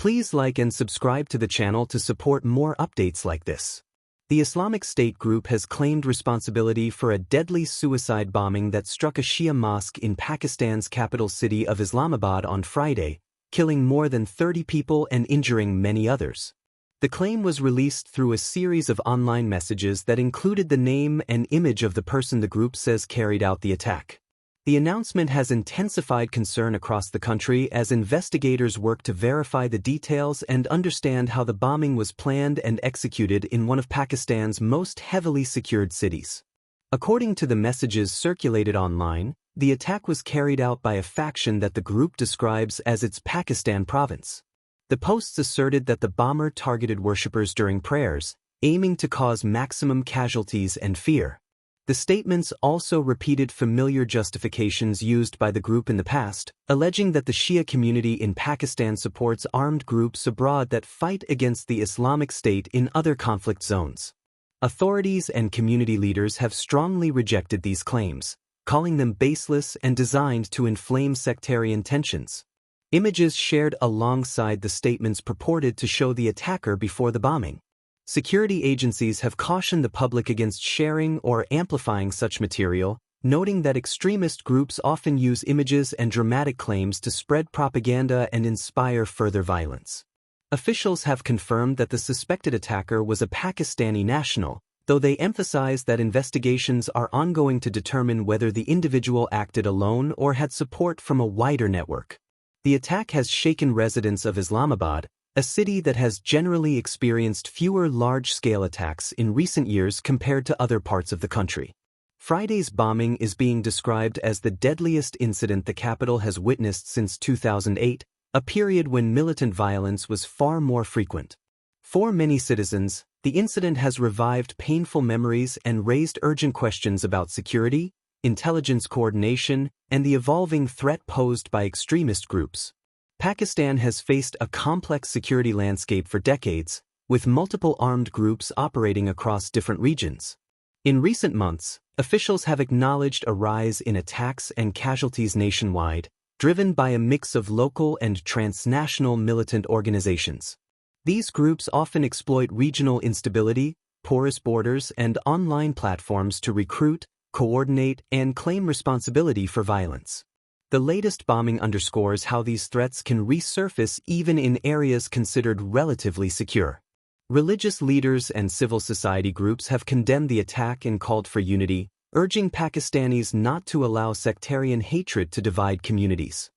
Please like and subscribe to the channel to support more updates like this. The Islamic State group has claimed responsibility for a deadly suicide bombing that struck a Shia mosque in Pakistan's capital city of Islamabad on Friday, killing more than 30 people and injuring many others. The claim was released through a series of online messages that included the name and image of the person the group says carried out the attack. The announcement has intensified concern across the country as investigators work to verify the details and understand how the bombing was planned and executed in one of Pakistan's most heavily secured cities. According to the messages circulated online, the attack was carried out by a faction that the group describes as its Pakistan province. The posts asserted that the bomber targeted worshippers during prayers, aiming to cause maximum casualties and fear. The statements also repeated familiar justifications used by the group in the past, alleging that the Shia community in Pakistan supports armed groups abroad that fight against the Islamic State in other conflict zones. Authorities and community leaders have strongly rejected these claims, calling them baseless and designed to inflame sectarian tensions. Images shared alongside the statements purported to show the attacker before the bombing. Security agencies have cautioned the public against sharing or amplifying such material, noting that extremist groups often use images and dramatic claims to spread propaganda and inspire further violence. Officials have confirmed that the suspected attacker was a Pakistani national, though they emphasize that investigations are ongoing to determine whether the individual acted alone or had support from a wider network. The attack has shaken residents of Islamabad, a city that has generally experienced fewer large-scale attacks in recent years compared to other parts of the country. Friday's bombing is being described as the deadliest incident the capital has witnessed since 2008, a period when militant violence was far more frequent. For many citizens, the incident has revived painful memories and raised urgent questions about security, intelligence coordination, and the evolving threat posed by extremist groups. Pakistan has faced a complex security landscape for decades, with multiple armed groups operating across different regions. In recent months, officials have acknowledged a rise in attacks and casualties nationwide, driven by a mix of local and transnational militant organizations. These groups often exploit regional instability, porous borders, and online platforms to recruit, coordinate, and claim responsibility for violence. The latest bombing underscores how these threats can resurface even in areas considered relatively secure. Religious leaders and civil society groups have condemned the attack and called for unity, urging Pakistanis not to allow sectarian hatred to divide communities.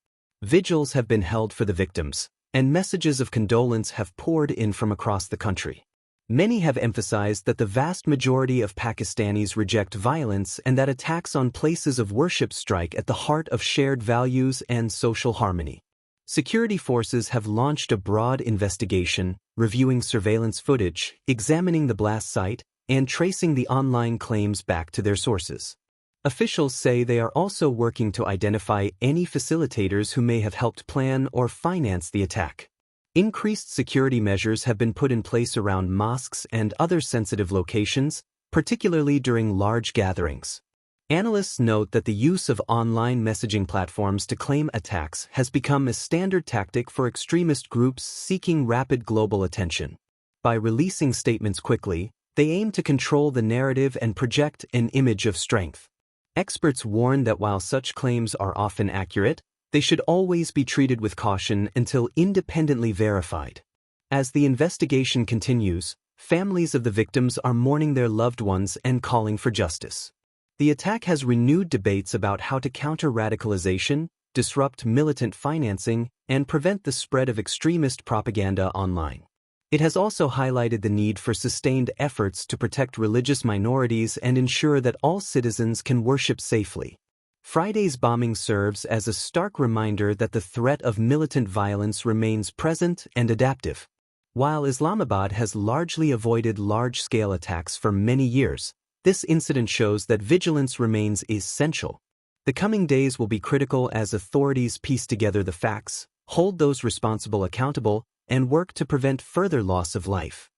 Vigils have been held for the victims, and messages of condolence have poured in from across the country. Many have emphasized that the vast majority of Pakistanis reject violence and that attacks on places of worship strike at the heart of shared values and social harmony. Security forces have launched a broad investigation, reviewing surveillance footage, examining the blast site, and tracing the online claims back to their sources. Officials say they are also working to identify any facilitators who may have helped plan or finance the attack. Increased security measures have been put in place around mosques and other sensitive locations, particularly during large gatherings. Analysts note that the use of online messaging platforms to claim attacks has become a standard tactic for extremist groups seeking rapid global attention. By releasing statements quickly, they aim to control the narrative and project an image of strength. Experts warn that while such claims are often accurate, they should always be treated with caution until independently verified. As the investigation continues, families of the victims are mourning their loved ones and calling for justice. The attack has renewed debates about how to counter radicalization, disrupt militant financing, and prevent the spread of extremist propaganda online. It has also highlighted the need for sustained efforts to protect religious minorities and ensure that all citizens can worship safely. Friday's bombing serves as a stark reminder that the threat of militant violence remains present and adaptive. While Islamabad has largely avoided large-scale attacks for many years, this incident shows that vigilance remains essential. The coming days will be critical as authorities piece together the facts, hold those responsible accountable, and work to prevent further loss of life.